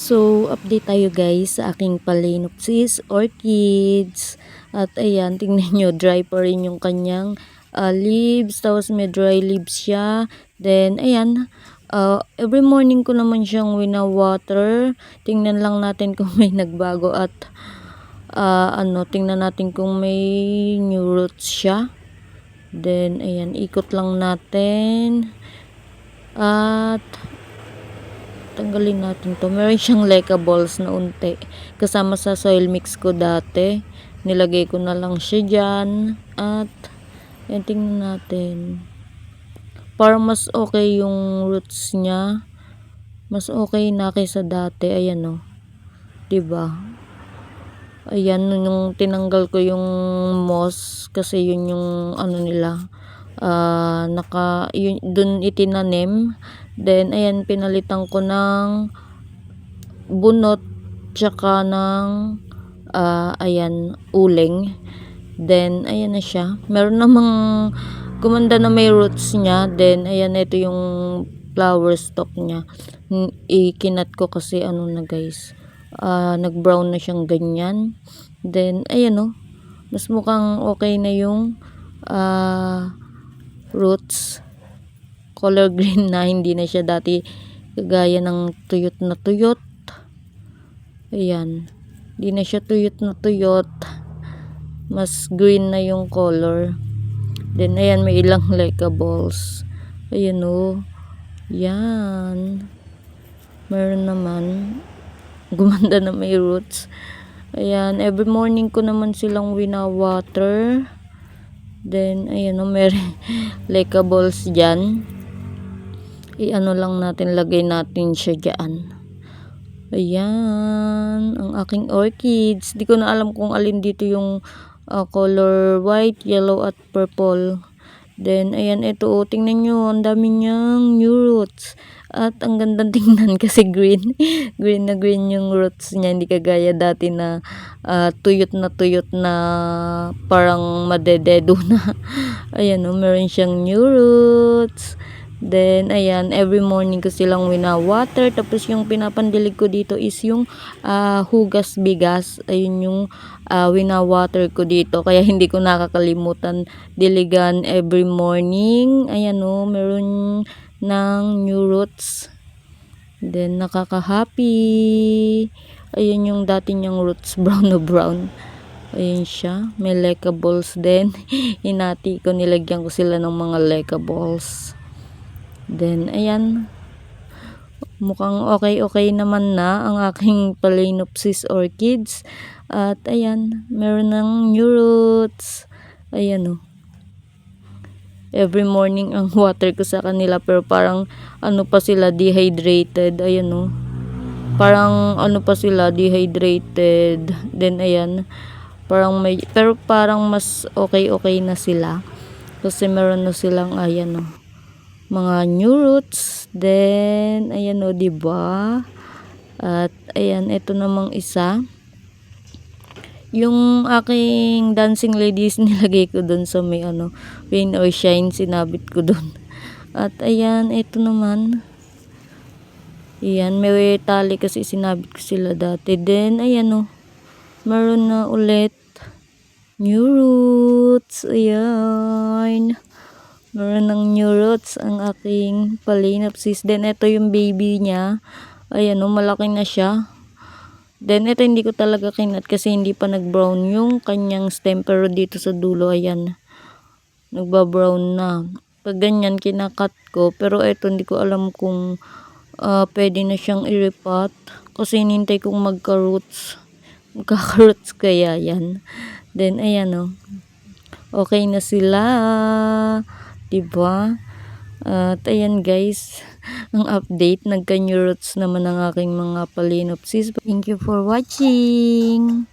So, update tayo guys sa aking Phalaenopsis orchids. At ayan, tingnan nyo, dry pa rin yung kanyang leaves. Tapos may dry leaves siya. Then, ayan, every morning ko naman siyang wina-water. Tingnan lang natin kung may nagbago at tingnan natin kung may new roots siya. Then, ayan, ikot lang natin. At tanggalin natin to. Meron siyang leca balls na unti. Kasama sa soil mix ko dati. Nilagay ko na lang siya dyan. At, yan, tingnan natin. Para mas okay yung roots niya. Mas okay na kaysa dati. Ayan o. Diba? Ayan, nung tinanggal ko yung moss. Kasi yun yung ano nila. Dun itinanim. Then, ayan, pinalitan ko ng bunot, tsaka ng, ayan, uling. Then, ayan na siya. Meron namang gumanda na may roots niya. Then, ayan, ito yung flower stalk niya. Ikinat ko kasi, ano na guys, nag-brown na siyang ganyan. Then, ayan o. Mas mukhang okay na yung, roots. Color green na, hindi na siya dati kagaya ng tuyot na tuyot. Ayan, hindi na siya tuyot na tuyot, mas green na yung color. Then ayan, may ilang leca balls. Ayan o, yan, meron naman gumanda na may roots. Ayan, every morning ko naman silang wina-water. Then ayan o, may leca balls dyan. I-ano lang natin, lagay natin siya dyan. Ayan, ang aking orchids. Di ko na alam kung alin dito yung color white, yellow at purple. Then, ayan, ito, tingnan nyo, ang dami niyang new roots. At ang gandang tingnan kasi green. Green na green yung roots niya. Hindi kagaya dati na tuyot na parang madededo na. Ayan, meron siyang new roots. Then, ayan, every morning ko silang wina-water. Tapos, yung pinapandilig ko dito is yung hugas bigas. Ayun yung wina-water ko dito. Kaya, hindi ko nakakalimutan diligan every morning. Ayan o, meron ng new roots. Then, nakaka-happy. Ayun yung dati niyang roots, brown na brown. Ayun siya. May leca balls din. Hinati ko, nilagyan ko sila ng mga leca balls. Then, ayan, mukhang okay naman na ang aking Phalaenopsis orchids. At, ayan, meron ng new roots. Ayan o. Every morning ang water ko sa kanila, pero parang, ano pa sila, dehydrated. Ayan o. Parang, ano pa sila, dehydrated. Then, ayan, pero parang mas okay na sila. Kasi meron na silang, ayan o, mga new roots. Then, ayan o, diba? At, ayan, ito namang isa. Yung aking dancing ladies, nilagay ko dun sa may, rain or shine, sinabit ko dun. At, ayan, ito naman. Ayan, may tali kasi sinabit ko sila dati. Then, ayan o, meron na ulit new roots. Ayan. Meron ng new roots ang aking Phalaenopsis. Then, ito yung baby niya. Ayan o, malaki na siya. Then, ito hindi ko talaga kinat kasi hindi pa nag-brown yung kanyang stem. Pero dito sa dulo, ayan, nagba-brown na. Pag ganyan, kinakat ko. Pero ito, hindi ko alam kung pwede na siyang i-repot. Kasi hinintay kong magka-roots. Magkaka-roots kaya yan. Then, ayan o, okay na sila. Diba? At ayan guys, ang update, nagka-new roots naman ang aking mga Phalaenopsis. Thank you for watching.